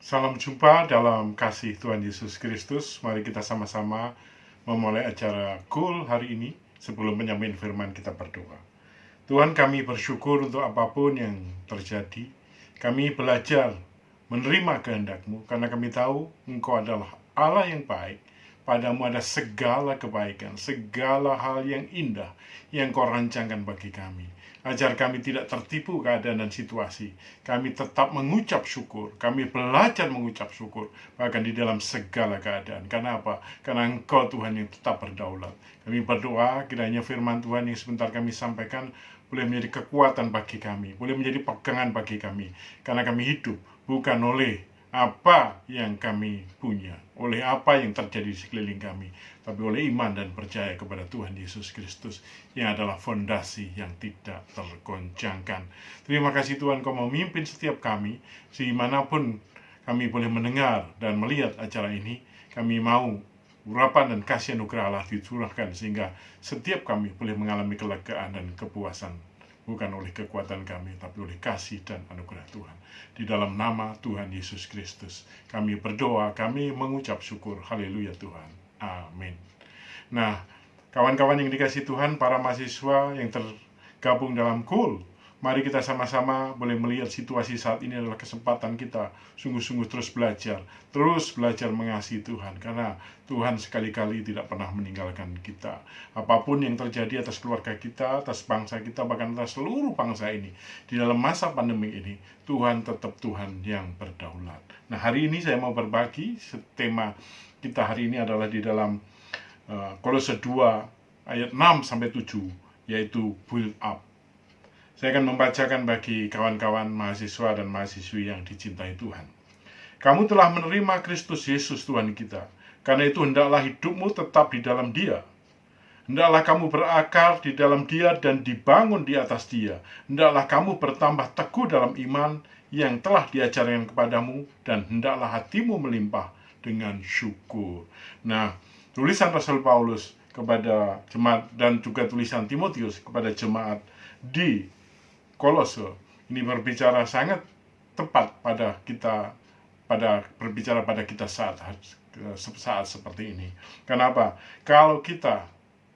Salam jumpa dalam kasih Tuhan Yesus Kristus. Mari kita sama-sama memulai acara Cool hari ini. Sebelum menyampaikan firman, kita berdoa. Tuhan, kami bersyukur untuk apapun yang terjadi. Kami belajar menerima kehendak-Mu karena kami tahu Engkau adalah Allah yang baik. Padamu ada segala kebaikan, segala hal yang indah yang Kau rancangkan bagi kami. Ajar kami tidak tertipu keadaan dan situasi. Kami tetap mengucap syukur. Kami belajar mengucap syukur. Bahkan di dalam segala keadaan. Karena apa? Karena Engkau Tuhan yang tetap berdaulat. Kami berdoa kiranya firman Tuhan yang sebentar kami sampaikan boleh menjadi kekuatan bagi kami. Boleh menjadi pegangan bagi kami. Karena kami hidup bukan oleh apa yang kami punya, oleh apa yang terjadi di sekeliling kami, tapi oleh iman dan percaya kepada Tuhan Yesus Kristus yang adalah fondasi yang tidak tergoncangkan. Terima kasih Tuhan, Kau memimpin setiap kami, dimanapun kami boleh mendengar dan melihat acara ini. Kami mau urapan dan kasih anugerah Allah dicurahkan sehingga setiap kami boleh mengalami kelegaan dan kepuasan, bukan oleh kekuatan kami, tapi oleh kasih dan anugerah Tuhan. Di dalam nama Tuhan Yesus Kristus, kami berdoa, kami mengucap syukur. Haleluya Tuhan. Amin. Nah, kawan-kawan yang dikasih Tuhan, para mahasiswa yang tergabung dalam Cool, mari kita sama-sama boleh melihat situasi saat ini adalah kesempatan kita sungguh-sungguh terus belajar mengasihi Tuhan. Karena Tuhan sekali-kali tidak pernah meninggalkan kita. Apapun yang terjadi atas keluarga kita, atas bangsa kita, bahkan atas seluruh bangsa ini, di dalam masa pandemi ini, Tuhan tetap Tuhan yang berdaulat. Nah, hari ini saya mau berbagi, tema kita hari ini adalah di dalam Kolose 2 ayat 6-7, yaitu build up. Saya akan membacakan bagi kawan-kawan mahasiswa dan mahasiswi yang dicintai Tuhan. Kamu telah menerima Kristus Yesus Tuhan kita. Karena itu hendaklah hidupmu tetap di dalam Dia. Hendaklah kamu berakar di dalam Dia dan dibangun di atas Dia. Hendaklah kamu bertambah teguh dalam iman yang telah diajarkan kepadamu, dan hendaklah hatimu melimpah dengan syukur. Nah, tulisan Rasul Paulus kepada jemaat dan juga tulisan Timotius kepada jemaat di Kolose ini berbicara sangat tepat pada kita, berbicara pada kita saat seperti ini. Kenapa? Kalau kita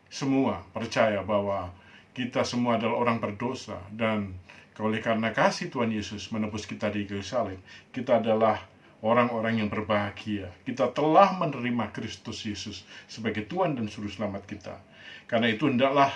semua percaya bahwa kita semua adalah orang berdosa, dan oleh karena kasih Tuhan Yesus menebus kita di kayu salib, kita adalah orang-orang yang berbahagia. Kita telah menerima Kristus Yesus sebagai Tuhan dan Juru Selamat kita. Karena itu hendaklah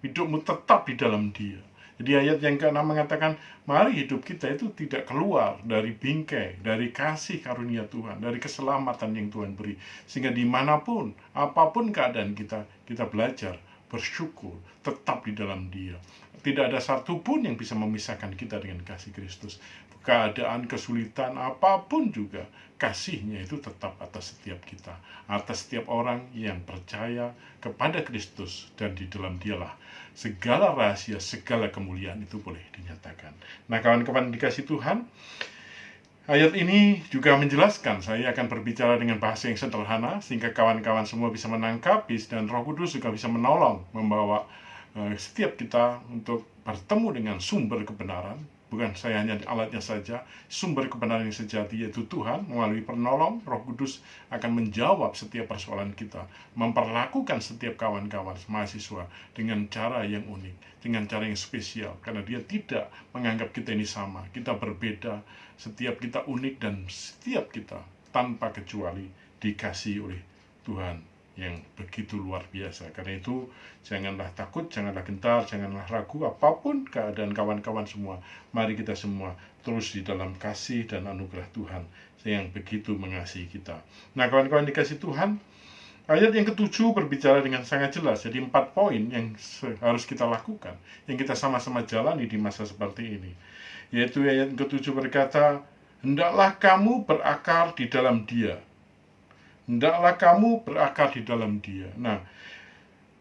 hidupmu tetap di dalam Dia. Jadi ayat yang ke-6 mengatakan, mari hidup kita itu tidak keluar dari bingkai, dari kasih karunia Tuhan, dari keselamatan yang Tuhan beri. Sehingga dimanapun, apapun keadaan kita belajar bersyukur, tetap di dalam Dia. Tidak ada satupun yang bisa memisahkan kita dengan kasih Kristus. Keadaan, kesulitan, apapun juga, kasih-Nya itu tetap atas setiap kita, atas setiap orang yang percaya kepada Kristus, dan di dalam Dialah segala rahasia, segala kemuliaan itu boleh dinyatakan. Nah, kawan-kawan dikasih Tuhan, ayat ini juga menjelaskan, saya akan berbicara dengan bahasa yang sederhana sehingga kawan-kawan semua bisa menangkap, dan Roh Kudus juga bisa menolong membawa setiap kita untuk bertemu dengan sumber kebenaran. Bukan saya hanya alatnya saja, sumber kebenaran yang sejati yaitu Tuhan. Melalui penolong, Roh Kudus akan menjawab setiap persoalan kita, memperlakukan setiap kawan-kawan mahasiswa dengan cara yang unik, dengan cara yang spesial, karena Dia tidak menganggap kita ini sama. Kita berbeda, setiap kita unik, dan setiap kita tanpa kecuali dikasihi oleh Tuhan yang begitu luar biasa. Karena itu janganlah takut, janganlah gentar, janganlah ragu. Apapun keadaan kawan-kawan semua, mari kita semua terus di dalam kasih dan anugerah Tuhan yang begitu mengasihi kita. Nah, kawan-kawan dikasih Tuhan, ayat yang ke-7 berbicara dengan sangat jelas. Jadi 4 poin yang harus kita lakukan, yang kita sama-sama jalani di masa seperti ini. Yaitu ayat ke-7 berkata, hendaklah kamu berakar di dalam Dia. Hendaklah kamu berakar di dalam Dia. Nah,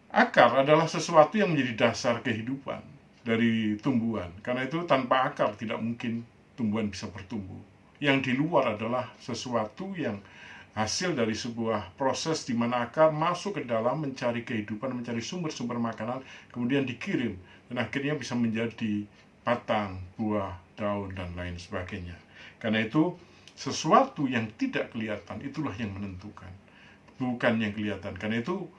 akar adalah sesuatu yang menjadi dasar kehidupan dari tumbuhan. Karena itu tanpa akar tidak mungkin tumbuhan bisa bertumbuh. Yang di luar adalah sesuatu yang hasil dari sebuah proses di mana akar masuk ke dalam mencari kehidupan, mencari sumber-sumber makanan, kemudian dikirim, dan akhirnya bisa menjadi batang, buah, daun, dan lain sebagainya. Karena itu Sesuatu yang tidak kelihatan itulah yang menentukan, bukan yang kelihatan. Karena itu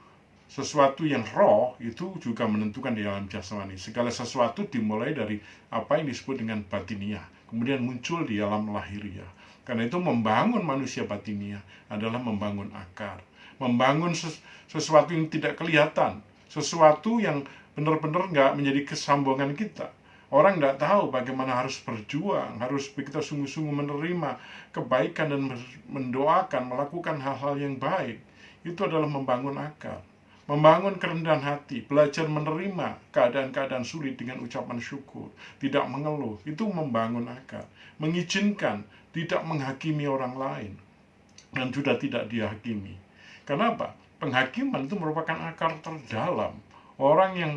sesuatu yang roh itu juga menentukan di alam jasmani. Segala sesuatu dimulai dari apa yang disebut dengan batiniah, kemudian muncul di alam lahiriah. Karena itu membangun manusia batiniah adalah membangun akar, membangun sesuatu yang tidak kelihatan, sesuatu yang benar-benar nggak menjadi kesambungan kita. Orang nggak tahu bagaimana harus berjuang, harus kita sungguh-sungguh menerima kebaikan dan mendoakan, melakukan hal-hal yang baik. Itu adalah membangun akar. Membangun kerendahan hati, belajar menerima keadaan-keadaan sulit dengan ucapan syukur, tidak mengeluh, itu membangun akar. Mengizinkan, tidak menghakimi orang lain, dan sudah tidak dihakimi. Kenapa? Penghakiman itu merupakan akar terdalam. Orang yang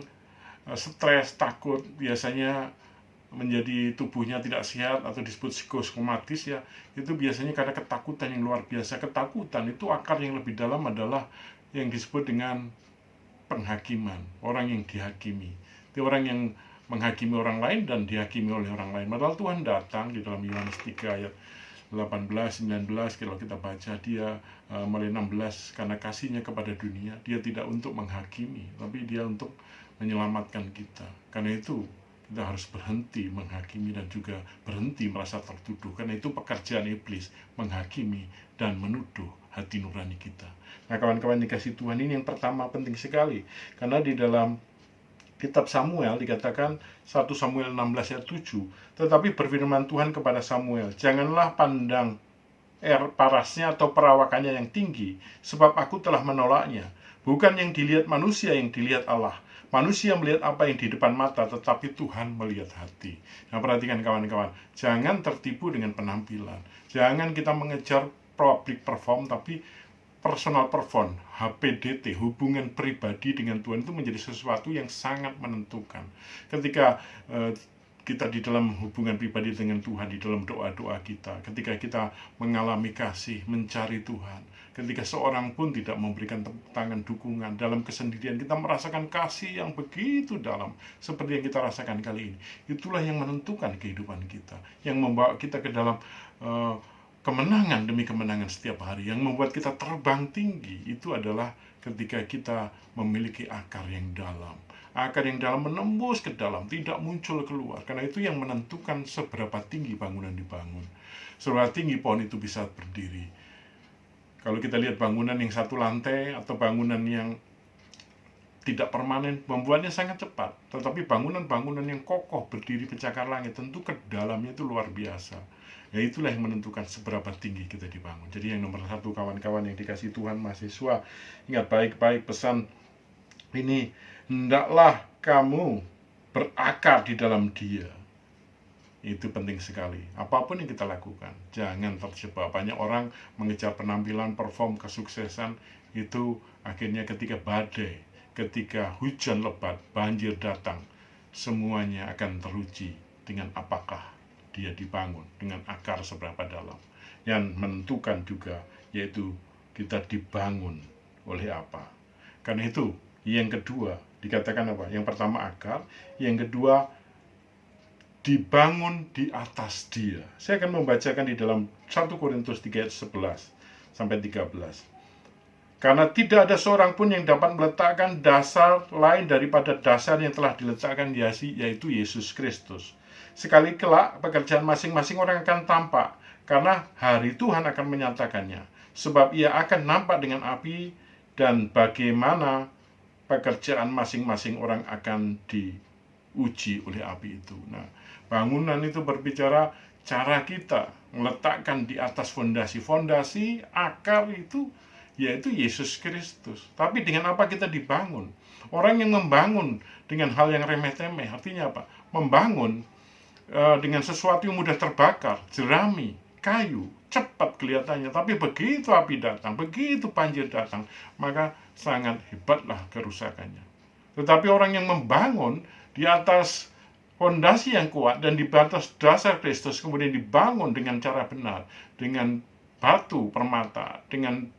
stres, takut, biasanya menjadi tubuhnya tidak sehat atau disebut psikosomatis ya, itu biasanya karena ketakutan yang luar biasa. Ketakutan itu akar yang lebih dalam adalah yang disebut dengan penghakiman, orang yang dihakimi. Itu orang yang menghakimi orang lain dan dihakimi oleh orang lain. Padahal Tuhan datang di dalam Yohanes 3 ayat 18, 19, kalau kita baca dia mulai 16, karena kasihnya kepada dunia, dia tidak untuk menghakimi, tapi dia untuk menyelamatkan kita. Karena itu kita harus berhenti menghakimi dan juga berhenti merasa tertuduh. Karena itu pekerjaan iblis, menghakimi dan menuduh hati nurani kita. Nah kawan-kawan dikasih Tuhan, ini yang pertama penting sekali. Karena di dalam kitab Samuel dikatakan 1 Samuel 16 ayat 7, tetapi berfirman Tuhan kepada Samuel, janganlah pandang parasnya atau perawakannya yang tinggi, sebab aku telah menolaknya. Bukan yang dilihat manusia, yang dilihat Allah. Manusia melihat apa yang di depan mata, tetapi Tuhan melihat hati. Nah perhatikan kawan-kawan, jangan tertipu dengan penampilan. Jangan kita mengejar public perform, tapi personal perform, HPDT, hubungan pribadi dengan Tuhan itu menjadi sesuatu yang sangat menentukan. Ketika kita di dalam hubungan pribadi dengan Tuhan, di dalam doa-doa kita, ketika kita mengalami kasih, mencari Tuhan, ketika seorang pun tidak memberikan tepuk tangan dukungan, dalam kesendirian kita merasakan kasih yang begitu dalam, seperti yang kita rasakan kali ini. Itulah yang menentukan kehidupan kita, yang membawa kita ke dalam kemenangan demi kemenangan setiap hari. Yang membuat kita terbang tinggi itu adalah ketika kita memiliki akar yang dalam. Akar yang dalam menembus ke dalam, tidak muncul keluar. Karena itu yang menentukan seberapa tinggi bangunan dibangun, seberapa tinggi pohon itu bisa berdiri. Kalau kita lihat bangunan yang satu lantai atau bangunan yang tidak permanen, membuatnya sangat cepat. Tetapi bangunan-bangunan yang kokoh berdiri pencakar langit, tentu ke dalamnya itu luar biasa. Ya itulah yang menentukan seberapa tinggi kita dibangun. Jadi yang nomor satu, kawan-kawan yang dikasih Tuhan, mahasiswa, ingat baik-baik pesan ini, hendaklah kamu berakar di dalam Dia. Itu penting sekali. Apapun yang kita lakukan, jangan terjebak. Banyak orang mengejar penampilan, perform, kesuksesan, itu akhirnya ketika badai, ketika hujan lebat, banjir datang, semuanya akan teruji dengan apakah dia dibangun, dengan akar seberapa dalam. Yang menentukan juga yaitu kita dibangun oleh apa. Karena itu yang kedua dikatakan apa? Yang pertama akar, yang kedua dibangun di atas Dia. Saya akan membacakan di dalam 1 Korintus 3 ayat 11 sampai 13. Karena tidak ada seorang pun yang dapat meletakkan dasar lain daripada dasar yang telah diletakkan yaitu Yesus Kristus. Sekali kelak pekerjaan masing-masing orang akan tampak, karena hari Tuhan akan menyatakannya. Sebab ia akan nampak dengan api, dan bagaimana pekerjaan masing-masing orang akan diuji oleh api itu. Nah, bangunan itu berbicara cara kita meletakkan di atas fondasi. Fondasi akar itu yaitu Yesus Kristus. Tapi dengan apa kita dibangun? Orang yang membangun dengan hal yang remeh-temeh, artinya apa? Membangun dengan sesuatu yang mudah terbakar, jerami, kayu, cepat kelihatannya. Tapi begitu api datang, begitu banjir datang, maka sangat hebatlah kerusakannya. Tetapi orang yang membangun di atas fondasi yang kuat dan di atas dasar Kristus, kemudian dibangun dengan cara benar, dengan batu permata, dengan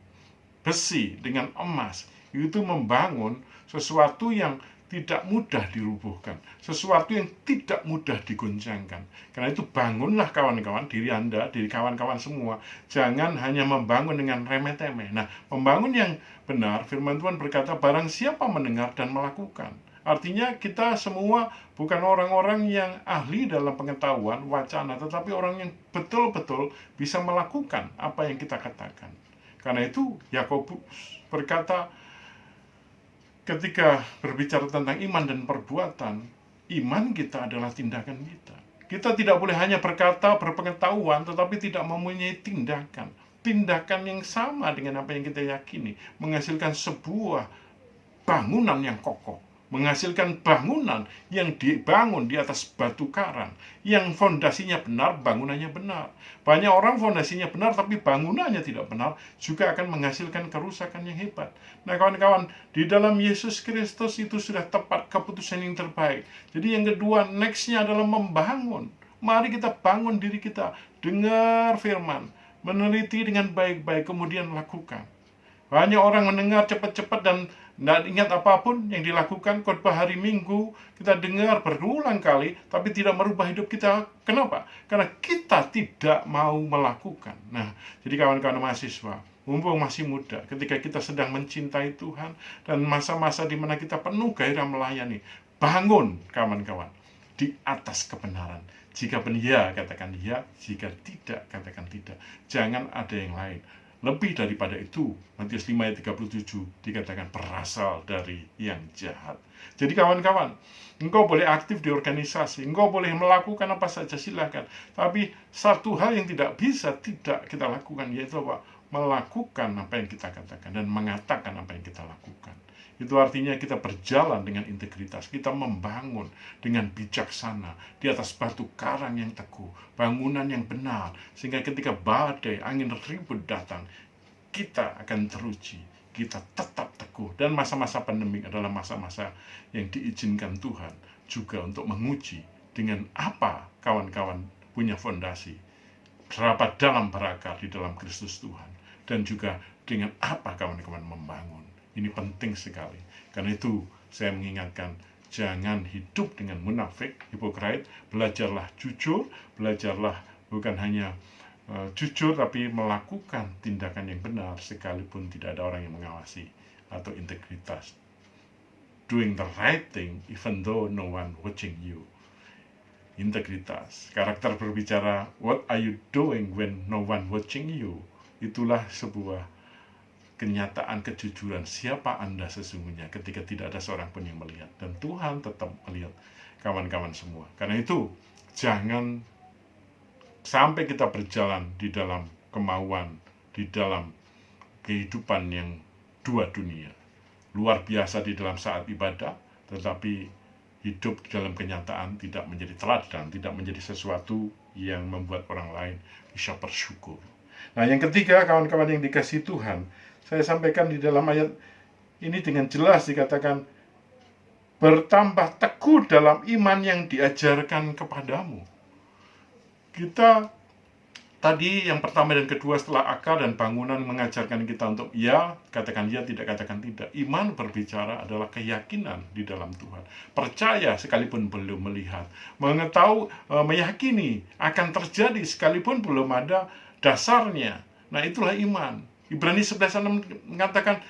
besi, dengan emas, itu membangun sesuatu yang tidak mudah dirubuhkan, sesuatu yang tidak mudah digoncangkan. Karena itu bangunlah kawan-kawan, diri Anda, diri kawan-kawan semua, jangan hanya membangun dengan remeh-temeh. Nah, membangun yang benar, firman Tuhan berkata, barang siapa mendengar dan melakukan. Artinya kita semua bukan orang-orang yang ahli dalam pengetahuan wacana, tetapi orang yang betul-betul bisa melakukan apa yang kita katakan. Karena itu Yakobus berkata, ketika berbicara tentang iman dan perbuatan, iman kita adalah tindakan kita. Kita tidak boleh hanya berkata, berpengetahuan, tetapi tidak mempunyai tindakan. Tindakan yang sama dengan apa yang kita yakini, menghasilkan sebuah bangunan yang kokoh, menghasilkan bangunan yang dibangun di atas batu karang, yang fondasinya benar, bangunannya benar. Banyak orang fondasinya benar, tapi bangunannya tidak benar, juga akan menghasilkan kerusakan yang hebat. Nah kawan-kawan, di dalam Yesus Kristus itu sudah tepat keputusan yang terbaik. Jadi yang kedua, nextnya adalah membangun. Mari kita bangun diri kita, dengar firman, meneliti dengan baik-baik, kemudian lakukan. Banyak orang mendengar cepat-cepat dan tidak ingat apapun yang dilakukan. Khotbah hari Minggu kita dengar berulang kali, tapi tidak merubah hidup kita. Kenapa? Karena kita tidak mau melakukan. Nah, jadi kawan-kawan mahasiswa, mumpung masih muda, ketika kita sedang mencintai Tuhan, dan masa-masa di mana kita penuh gairah melayani, bangun kawan-kawan di atas kebenaran. Jika benar, katakan ya. Jika tidak, katakan tidak. Jangan ada yang lain. Lebih daripada itu, Matius 5 ayat 37 dikatakan berasal dari yang jahat. Jadi kawan-kawan, engkau boleh aktif di organisasi, engkau boleh melakukan apa saja, silakan. Tapi satu hal yang tidak bisa tidak kita lakukan, yaitu apa? Melakukan apa yang kita katakan dan mengatakan apa yang kita lakukan. Itu artinya kita berjalan dengan integritas, kita membangun dengan bijaksana di atas batu karang yang teguh, bangunan yang benar, sehingga ketika badai, angin ribut datang, kita akan teruji, kita tetap teguh. Dan masa-masa pandemi adalah masa-masa yang diizinkan Tuhan juga untuk menguji dengan apa kawan-kawan punya fondasi, berapa dalam berakar di dalam Kristus Tuhan, dan juga dengan apa kawan-kawan membangun. Ini penting sekali. Karena itu saya mengingatkan, jangan hidup dengan munafik, hipokrit. Belajarlah jujur, belajarlah bukan hanya jujur, tapi melakukan tindakan yang benar sekalipun tidak ada orang yang mengawasi, atau integritas. Doing the right thing even though no one watching you. Integritas, karakter berbicara, what are you doing when no one watching you? Itulah sebuah kenyataan kejujuran siapa Anda sesungguhnya ketika tidak ada seorang pun yang melihat, dan Tuhan tetap melihat kawan-kawan semua. Karena itu jangan sampai kita berjalan di dalam kemauan, di dalam kehidupan yang dua dunia, luar biasa di dalam saat ibadah, tetapi hidup di dalam kenyataan tidak menjadi teladan, tidak menjadi sesuatu yang membuat orang lain bisa bersyukur. Nah yang ketiga kawan-kawan yang dikasihi Tuhan, saya sampaikan di dalam ayat ini dengan jelas dikatakan, bertambah teguh dalam iman yang diajarkan kepadamu. Kita tadi yang pertama dan kedua setelah akal dan bangunan mengajarkan kita untuk ya, katakan ya, tidak katakan tidak. Iman berbicara adalah keyakinan di dalam Tuhan. Percaya sekalipun belum melihat. Mengetahui, meyakini akan terjadi sekalipun belum ada dasarnya. Nah itulah iman. Ibrani 11:6 mengatakan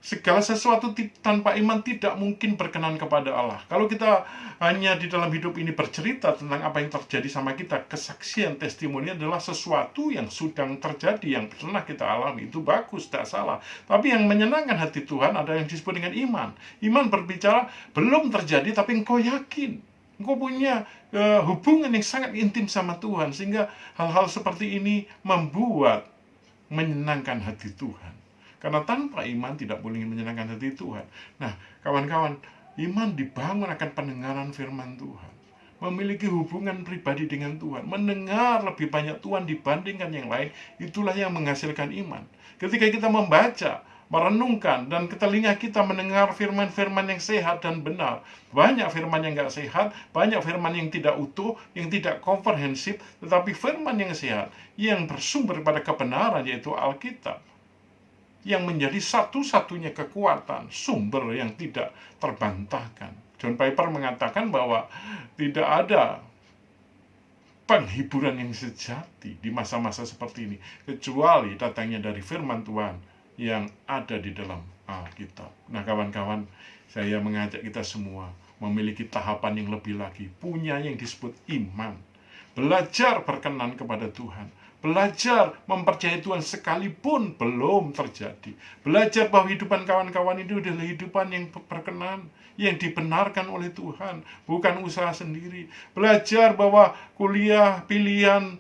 segala sesuatu tanpa iman tidak mungkin berkenan kepada Allah. Kalau kita hanya di dalam hidup ini bercerita tentang apa yang terjadi sama kita, kesaksian, testimoni adalah sesuatu yang sedang terjadi, yang pernah kita alami. Itu bagus, tidak salah. Tapi yang menyenangkan hati Tuhan ada yang disebut dengan iman. Iman berbicara belum terjadi tapi engkau yakin. Engkau punya hubungan yang sangat intim sama Tuhan, sehingga hal-hal seperti ini membuat menyenangkan hati Tuhan. Karena tanpa iman tidak boleh menyenangkan hati Tuhan. Nah, kawan-kawan, iman dibangun akan pendengaran firman Tuhan. Memiliki hubungan pribadi dengan Tuhan. Mendengar lebih banyak Tuhan dibandingkan yang lain, itulah yang menghasilkan iman. Ketika kita membaca, merenungkan, dan telinga kita mendengar firman-firman yang sehat dan benar. Banyak firman yang gak sehat, banyak firman yang tidak utuh, yang tidak komprehensif, tetapi firman yang sehat, yang bersumber pada kebenaran, yaitu Alkitab. yang menjadi satu-satunya kekuatan, sumber yang tidak terbantahkan. John Piper mengatakan bahwa tidak ada penghiburan yang sejati di masa-masa seperti ini, kecuali datangnya dari firman Tuhan yang ada di dalam Alkitab. Nah kawan-kawan, saya mengajak kita semua memiliki tahapan yang lebih lagi, punya yang disebut iman. Belajar berkenan kepada Tuhan, belajar mempercayai Tuhan sekalipun belum terjadi. Belajar bahwa hidupan kawan-kawan itu adalah hidupan yang berkenan, yang dibenarkan oleh Tuhan, bukan usaha sendiri. Belajar bahwa kuliah, pilihan,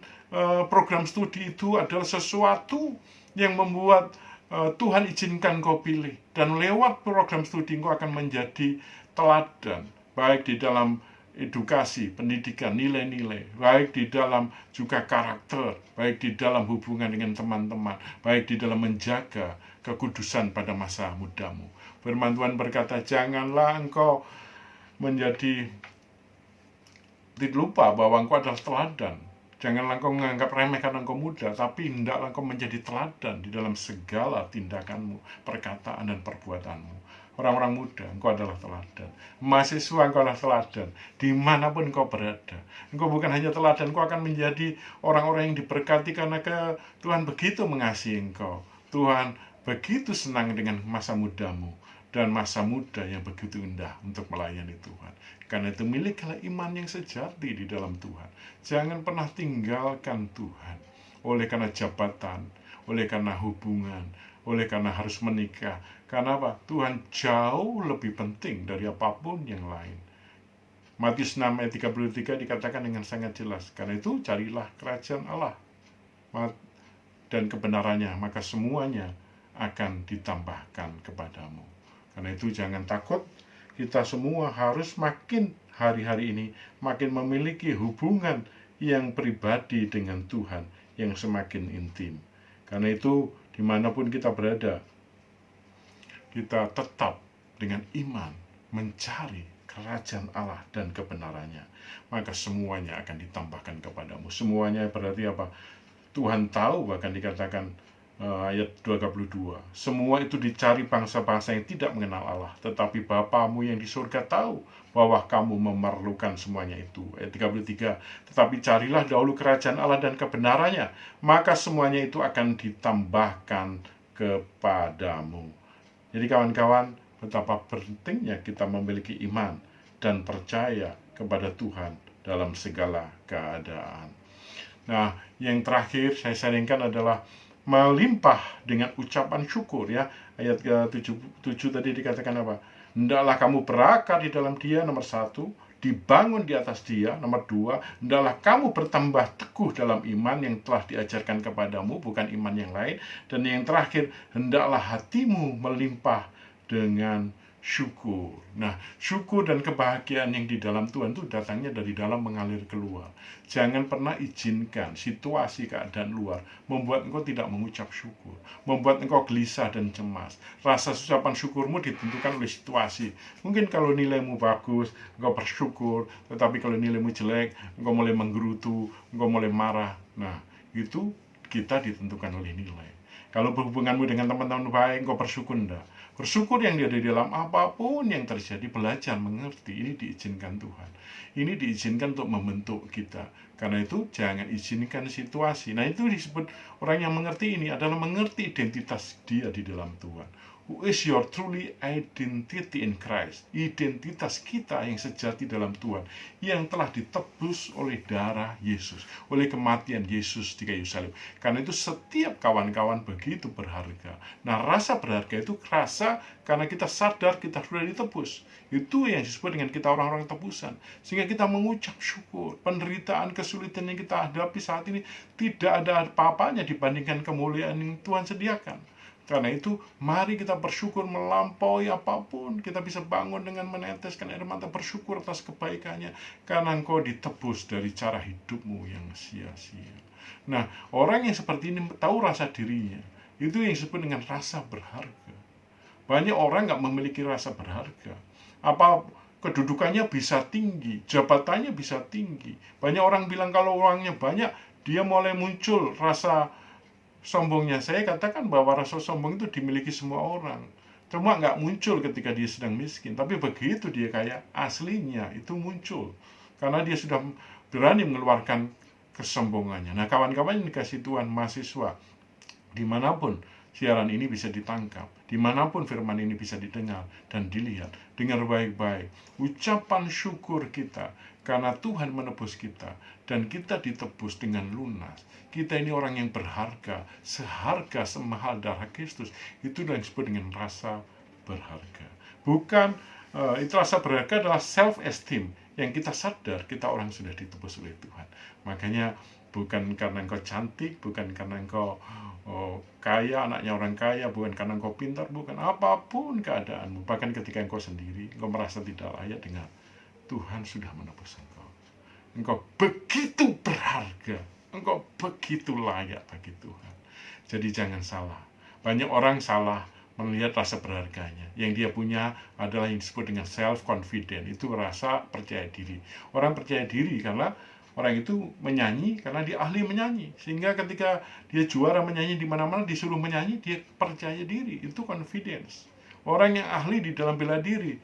program studi itu adalah sesuatu yang membuat Tuhan izinkan kau pilih. Dan lewat program studi kau akan menjadi teladan, baik di dalam edukasi, pendidikan, nilai-nilai, baik di dalam juga karakter, baik di dalam hubungan dengan teman-teman, baik di dalam menjaga kekudusan pada masa mudamu. Firman Tuhan berkata, janganlah engkau menjadi lupa bahwa engkau adalah teladan. Janganlah engkau menganggap remeh karena engkau muda, tapi hendaklah engkau menjadi teladan di dalam segala tindakanmu, perkataan dan perbuatanmu. Orang-orang muda, engkau adalah teladan. Mahasiswa, engkau adalah teladan. Dimanapun engkau berada, engkau bukan hanya teladan, engkau akan menjadi orang-orang yang diberkati karena Tuhan begitu mengasihi engkau. Tuhan begitu senang dengan masa mudamu, dan masa muda yang begitu indah untuk melayani Tuhan. Karena itu milikilah iman yang sejati di dalam Tuhan. Jangan pernah tinggalkan Tuhan oleh karena jabatan, oleh karena hubungan, oleh karena harus menikah. Karena apa? Tuhan jauh lebih penting dari apapun yang lain. Matius 6 ayat 33 dikatakan dengan sangat jelas, karena itu carilah kerajaan Allah dan kebenarannya, maka semuanya akan ditambahkan kepadamu. Karena itu jangan takut, kita semua harus makin hari-hari ini makin memiliki hubungan yang pribadi dengan Tuhan yang semakin intim. Karena itu dimanapun kita berada, kita tetap dengan iman mencari kerajaan Allah dan kebenarannya, maka semuanya akan ditambahkan kepadamu. Semuanya berarti apa? Tuhan tahu, bahkan dikatakan ayat 22, semua itu dicari bangsa-bangsa yang tidak mengenal Allah, tetapi Bapamu yang di surga tahu bahwa kamu memerlukan semuanya itu. Ayat 33, tetapi carilah dahulu kerajaan Allah dan kebenarannya, maka semuanya itu akan ditambahkan kepadamu. Jadi kawan-kawan, betapa pentingnya kita memiliki iman dan percaya kepada Tuhan dalam segala keadaan. Nah, yang terakhir saya sharingkan adalah melimpah dengan ucapan syukur, ya. Ayat ke-7 tadi dikatakan apa? Hendaklah kamu berakar di dalam Dia, nomor 1, dibangun di atas Dia, nomor 2, hendaklah kamu bertambah teguh dalam iman yang telah diajarkan kepadamu, bukan iman yang lain. Dan yang terakhir, hendaklah hatimu melimpah dengan syukur. Nah, syukur dan kebahagiaan yang di dalam Tuhan itu datangnya dari dalam mengalir keluar. Jangan pernah izinkan situasi keadaan luar membuat engkau tidak mengucap syukur, membuat engkau gelisah dan cemas. Rasa ucapan syukurmu ditentukan oleh situasi. Mungkin kalau nilaimu bagus, engkau bersyukur, tetapi kalau nilaimu jelek, engkau mulai menggerutu, engkau mulai marah. Nah, itu kita ditentukan oleh nilai. Kalau berhubunganmu dengan teman-teman baik, engkau bersyukur enggak? Bersyukur yang ada di dalam apapun yang terjadi, belajar mengerti. Ini diizinkan Tuhan. Ini diizinkan untuk membentuk kita. Karena itu jangan izinkan situasi. Nah, itu disebut orang yang mengerti ini adalah mengerti identitas dia di dalam Tuhan. Who is your truly identity in Christ? Identitas kita yang sejati dalam Tuhan, yang telah ditebus oleh darah Yesus, oleh kematian Yesus di kayu salib. Karena itu setiap kawan-kawan begitu berharga. Nah, rasa berharga itu rasa karena kita sadar kita sudah ditebus. Itu yang disebut dengan kita orang-orang tebusan. Sehingga kita mengucap syukur. Penderitaan, kesulitan yang kita hadapi saat ini tidak ada apa-apanya dibandingkan kemuliaan yang Tuhan sediakan. Karena itu, mari kita bersyukur melampaui apapun. Kita bisa bangun dengan meneteskan air mata, bersyukur atas kebaikannya. Karena engkau ditebus dari cara hidupmu yang sia-sia. Nah, orang yang seperti ini tahu rasa dirinya. Itu yang disebut dengan rasa berharga. Banyak orang gak memiliki rasa berharga. Apa kedudukannya bisa tinggi, jabatannya bisa tinggi. Banyak orang bilang kalau uangnya banyak, dia mulai muncul rasa sombongnya. Saya katakan bahwa rasa sombong itu dimiliki semua orang. Cuma nggak muncul ketika dia sedang miskin. Tapi begitu dia kaya, aslinya itu muncul. Karena dia sudah berani mengeluarkan kesombongannya. Nah, kawan-kawan yang dikasih Tuhan, mahasiswa, dimanapun siaran ini bisa ditangkap, dimanapun firman ini bisa didengar dan dilihat, dengar baik-baik ucapan syukur kita karena Tuhan menebus kita dan kita ditebus dengan lunas. Kita ini orang yang berharga, seharga semahal darah Kristus. Itu yang disebut dengan rasa berharga. Bukan itu rasa berharga adalah self esteem yang kita sadar kita orang sudah ditebus oleh Tuhan. Makanya bukan karena engkau cantik, bukan karena engkau kaya, anaknya orang kaya, bukan karena engkau pintar, bukan apapun keadaanmu. Bahkan ketika engkau sendiri, engkau merasa tidak layak, dengan Tuhan sudah menebus engkau. Engkau begitu berharga, engkau begitu layak bagi Tuhan. Jadi jangan salah. Banyak orang salah melihat rasa berharganya. Yang dia punya adalah yang disebut dengan self-confident. Itu rasa percaya diri. Orang percaya diri karena orang itu menyanyi karena dia ahli menyanyi. Sehingga ketika dia juara menyanyi di mana-mana, disuruh menyanyi, dia percaya diri. Itu confidence. Orang yang ahli di dalam bela diri,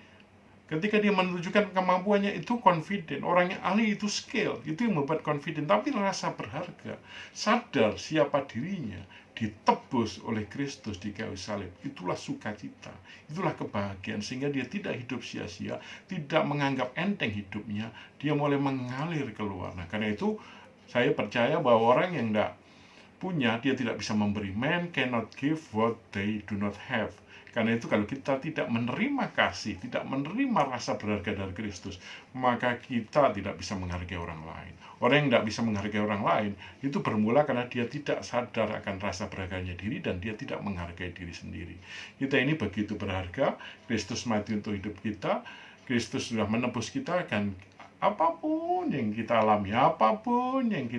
ketika dia menunjukkan kemampuannya, itu confident. Orang yang ahli itu skill, itu yang membuat confident. Tapi rasa berharga, sadar siapa dirinya, ditebus oleh Kristus di kayu salib, itulah sukacita, itulah kebahagiaan. Sehingga dia tidak hidup sia-sia, tidak menganggap enteng hidupnya, dia mulai mengalir keluar. Nah, karena itu saya percaya bahwa orang yang tidak punya, dia tidak bisa memberi. Man cannot give what they do not have. Karena itu kalau kita tidak menerima kasih, tidak menerima rasa berharga dari Kristus, maka kita tidak bisa menghargai orang lain. Orang yang tidak bisa menghargai orang lain, itu bermula karena dia tidak sadar akan rasa berharganya diri dan dia tidak menghargai diri sendiri. Kita ini begitu berharga, Kristus mati untuk hidup kita, Kristus sudah menebus kita, akan apapun yang kita alami, apapun yang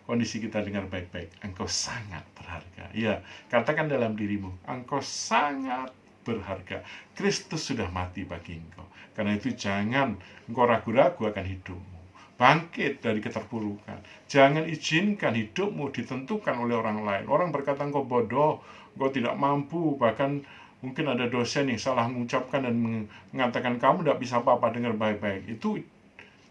kondisi kita dengar baik-baik, engkau sangat berharga. Ya, katakan dalam dirimu, engkau sangat berharga. Kristus sudah mati bagi engkau. Karena itu jangan engkau ragu-ragu akan hidupmu. Bangkit dari keterpurukan. Jangan izinkan hidupmu ditentukan oleh orang lain. Orang berkata engkau bodoh, engkau tidak mampu, bahkan mungkin ada dosen yang salah mengucapkan dan mengatakan kamu tidak bisa apa-apa. Dengar baik-baik. Itu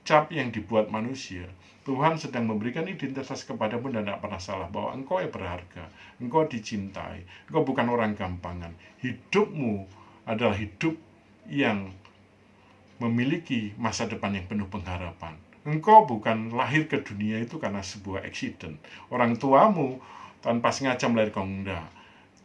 cap yang dibuat manusia. Tuhan sedang memberikan identitas kepadamu dan tidak pernah salah, bahwa engkau yang berharga, engkau dicintai, engkau bukan orang gampangan. Hidupmu adalah hidup yang memiliki masa depan yang penuh pengharapan. Engkau bukan lahir ke dunia itu karena sebuah accident. Orang tuamu tanpa sengaja melahirkan, enggak.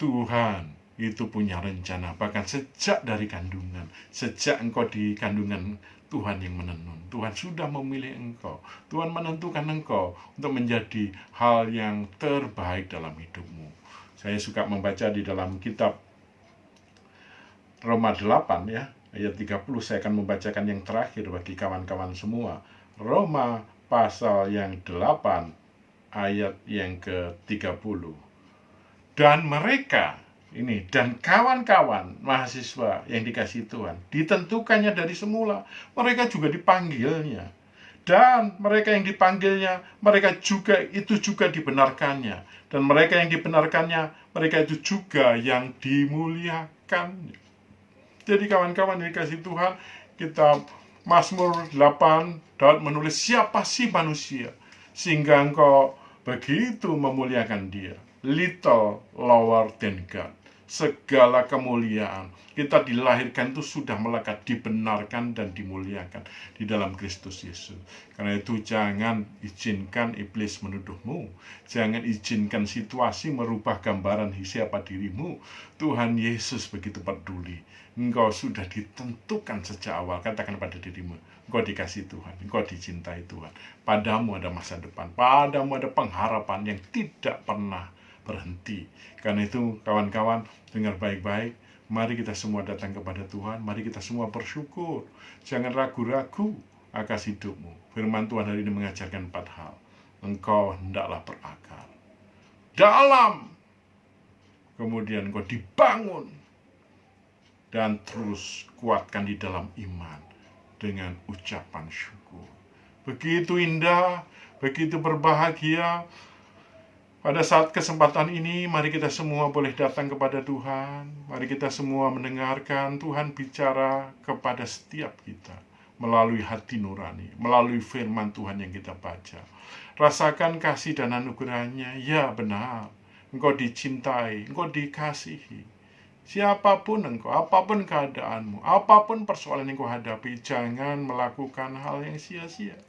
Tuhan itu punya rencana, bahkan sejak dari kandungan, sejak engkau di kandungan, Tuhan yang menenun. Tuhan sudah memilih engkau. Tuhan menentukan engkau untuk menjadi hal yang terbaik dalam hidupmu. Saya suka membaca di dalam kitab Roma 8 ya, ayat 30. Saya akan membacakan yang terakhir bagi kawan-kawan semua. Roma pasal yang 8 ayat yang ke-30. Dan mereka ini, dan kawan-kawan mahasiswa yang dikasihi Tuhan, ditentukannya dari semula. Mereka juga dipanggilnya. Dan mereka yang dipanggilnya, mereka juga itu juga dibenarkannya. Dan mereka yang dibenarkannya, mereka itu juga yang dimuliakannya. Jadi kawan-kawan yang dikasihi Tuhan, kitab Mazmur 8, Daud menulis, siapa sih manusia sehingga engkau begitu memuliakan dia. Little lower than God. Segala kemuliaan kita dilahirkan itu sudah melekat, dibenarkan dan dimuliakan di dalam Kristus Yesus. Karena itu jangan izinkan iblis menuduhmu, jangan izinkan situasi merubah gambaran siapa dirimu. Tuhan Yesus begitu peduli. Engkau sudah ditentukan sejak awal. Katakan pada dirimu, engkau dikasih Tuhan, engkau dicintai Tuhan. Padamu ada masa depan, padamu ada pengharapan yang tidak pernah berhenti. Karena itu kawan-kawan, dengar baik-baik. Mari kita semua datang kepada Tuhan. Mari kita semua bersyukur. Jangan ragu-ragu akan hidupmu. Firman Tuhan hari ini mengajarkan 4 hal. Engkau hendaklah berakal dalam, kemudian engkau dibangun, dan terus kuatkan di dalam iman dengan ucapan syukur. Begitu indah, begitu berbahagia. Pada saat kesempatan ini, mari kita semua boleh datang kepada Tuhan. Mari kita semua mendengarkan Tuhan bicara kepada setiap kita melalui hati nurani, melalui firman Tuhan yang kita baca. Rasakan kasih dan anugerahnya. Ya benar, engkau dicintai, engkau dikasihi. Siapapun engkau, apapun keadaanmu, apapun persoalan yang engkau hadapi, jangan melakukan hal yang sia-sia.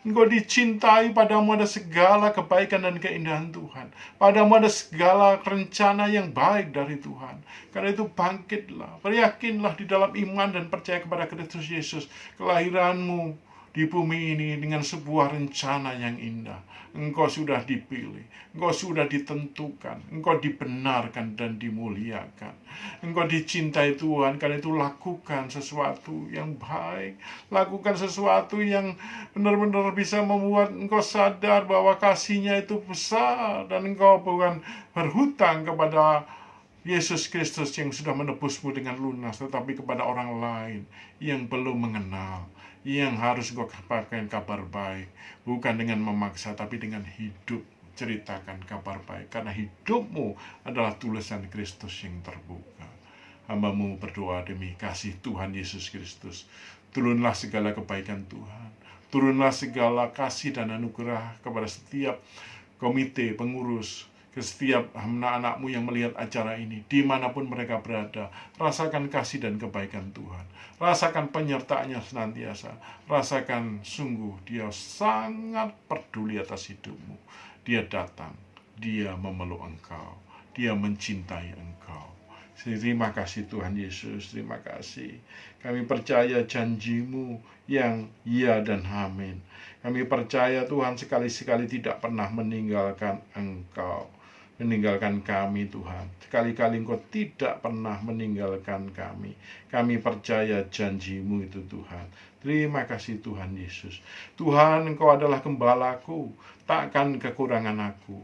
Engkau dicintai, padamu ada segala kebaikan dan keindahan Tuhan. Padamu ada segala rencana yang baik dari Tuhan. Karena itu bangkitlah, beryakinlah di dalam iman dan percaya kepada Kristus Yesus. Kelahiranmu di bumi ini dengan sebuah rencana yang indah. Engkau sudah dipilih, engkau sudah ditentukan, engkau dibenarkan dan dimuliakan. Engkau dicintai Tuhan, karena itu lakukan sesuatu yang baik. Lakukan sesuatu yang benar-benar bisa membuat engkau sadar bahwa kasih-Nya itu besar. Dan engkau bukan berhutang kepada Yesus Kristus yang sudah menebusmu dengan lunas, tetapi kepada orang lain yang belum mengenal, yang harus engkau katakan kabar baik, bukan dengan memaksa, tapi dengan hidup. Ceritakan kabar baik, karena hidupmu adalah tulisan Kristus yang terbuka. Hamba-Mu berdoa demi kasih Tuhan Yesus Kristus. Turunlah segala kebaikan Tuhan, turunlah segala kasih dan anugerah kepada setiap komite pengurus, ke setiap anak-anak-Mu yang melihat acara ini, dimanapun mereka berada. Rasakan kasih dan kebaikan Tuhan, rasakan penyertaannya senantiasa. Rasakan sungguh Dia sangat peduli atas hidupmu. Dia datang, Dia memeluk engkau, Dia mencintai engkau. Terima kasih Tuhan Yesus, terima kasih. Kami percaya janji-Mu yang ya dan amin. Kami percaya Tuhan sekali-sekali tidak pernah meninggalkan Engkau, meninggalkan kami Tuhan. Sekali-kali Engkau tidak pernah meninggalkan kami. Kami percaya janji-Mu itu Tuhan. Terima kasih Tuhan Yesus. Tuhan, Engkau adalah gembalaku, takkan kekurangan aku.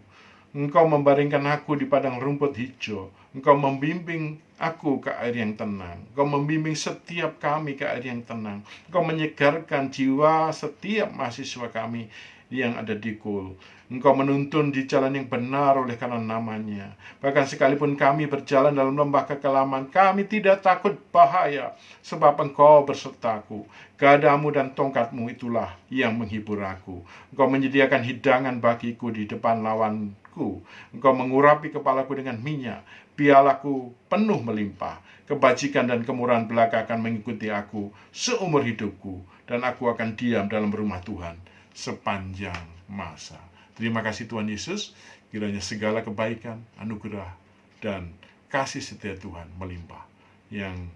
Engkau membaringkan aku di padang rumput hijau. Engkau membimbing aku ke air yang tenang. Engkau membimbing setiap kami ke air yang tenang. Engkau menyegarkan jiwa setiap mahasiswa kami yang ada di KUL. Engkau menuntun di jalan yang benar oleh karena namanya. Bahkan sekalipun kami berjalan dalam lembah kekelaman, kami tidak takut bahaya, sebab Engkau bersertaku. Gadamu dan tongkatmu itulah yang menghibur aku. Engkau menyediakan hidangan bagiku di depan lawanku. Engkau mengurapi kepalaku dengan minyak. Pialaku penuh melimpah. Kebajikan dan kemurahan belaka akan mengikuti aku seumur hidupku, dan aku akan diam dalam rumah Tuhan sepanjang masa. Terima kasih Tuhan Yesus, kiranya segala kebaikan, anugerah, dan kasih setia Tuhan melimpah. Yang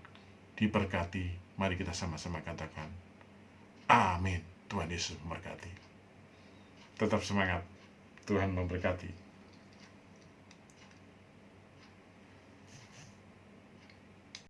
diberkati, mari kita sama-sama katakan, amin. Tuhan Yesus memberkati. Tetap semangat, Tuhan memberkati.